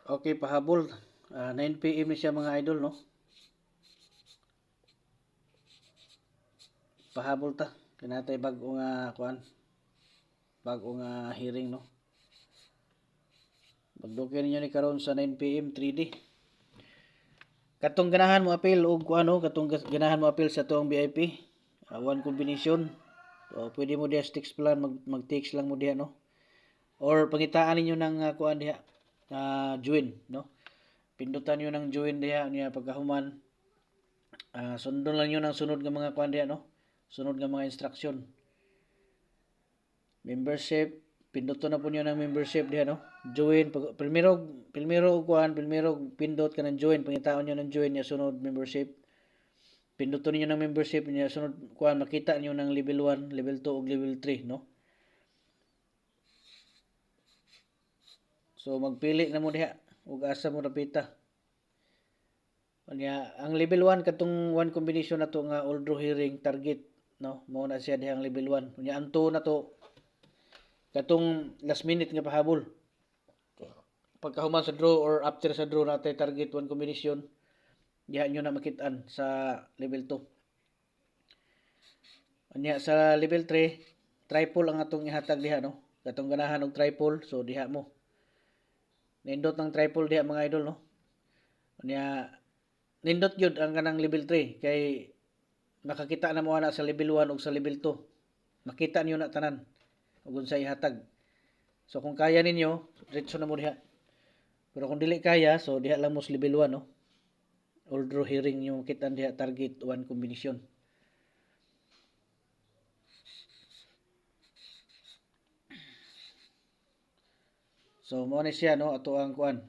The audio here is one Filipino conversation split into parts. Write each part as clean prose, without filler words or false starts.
Okay, pahabol. 9 PM ni siya mga idol, no? Pahabol ta. Kinatay bago nga kuan, bago nga hearing, no? Magdukin ninyo ni karon sa 9 PM 3D. Katong ganahan mo apil og kuano, katong ganahan mo apil sa tuong VIP. One combination. So, pwede mo diha sticks plan mag-text lang mo diha, no? Or pangitaan ninyo ng kuan diha, join, no? Pindutan niyo ng join diha niya pagkahuman. Sundon lang yun ang sunod nga mga kuan diha, no? Sunod nga mga instruction. Membership, pinduton na po niyo ng membership diha, no? Join, primero pindot ka ng join, pangitaon niyo ng join niya sunod membership. Pinduton niyo ng membership niya sunod kuan, makita niyo ng level 1, level 2 ug level 3, no? So magpili na mo diha ug asa mo rapita. Unya ang level 1 katong one combination nato nga all draw hearing target, no? Mao na siya diha ang level 1. Unya anto na to katong last minute nga pahabol. Pagkahuman sa draw or after sa draw natay target one combination, diha nyo na makitaan sa level 2. Unya sa level 3, triple ang atong ihatag diha, no? Katong ganahan og triple, so diha mo. Nindot ng triple diha mga idol, no? Unya nindot gyud ang kanang level 3 kay makakita na mo ana sa level 1 ug sa level 2. Makita niyo na tanan ug unsay ihatag. So kung kaya ninyo, diretso na mo diha. Pero kung dili kaya, so diha lang mo sa level 1, no? All draw hearing yung kitan diha target one combination. So mo ni siya, no, ato ang kuan.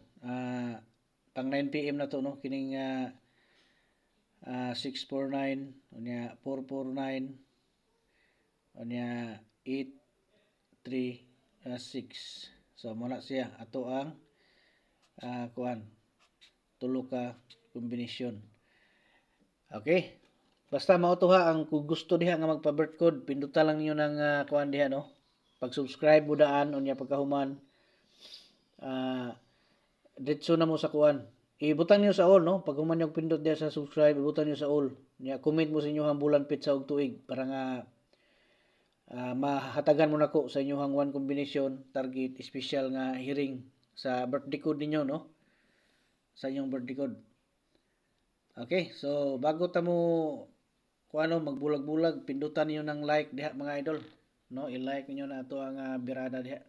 Pang 9 PM na to, no, kining 649 unya 449 unya 836. So mo na siya ato ang kuan, tulo ka combination. Okay? Basta mao to ha, ang kung gusto diha nga magpa-birth code, pindutan lang niyo ng kuan diha, no. Pag-subscribe mo daan unya pagkahuman diretso na mo sa kuan. Ibutang niyo sa all, no. Pag human yung pindot diha sa subscribe, ibutang niyo sa all. Nya comment mo sa inyong bulan pizza og tuig para nga mahatagan mo nako sa inyong one combination target special nga hearing sa birthday code ninyo, no. Sa inyong birthday code. Okay, so bago ta mo kuano magbulag-bulag, pindutan niyo ng like diha mga idol, no. I-like niyo na ato ang birada diha.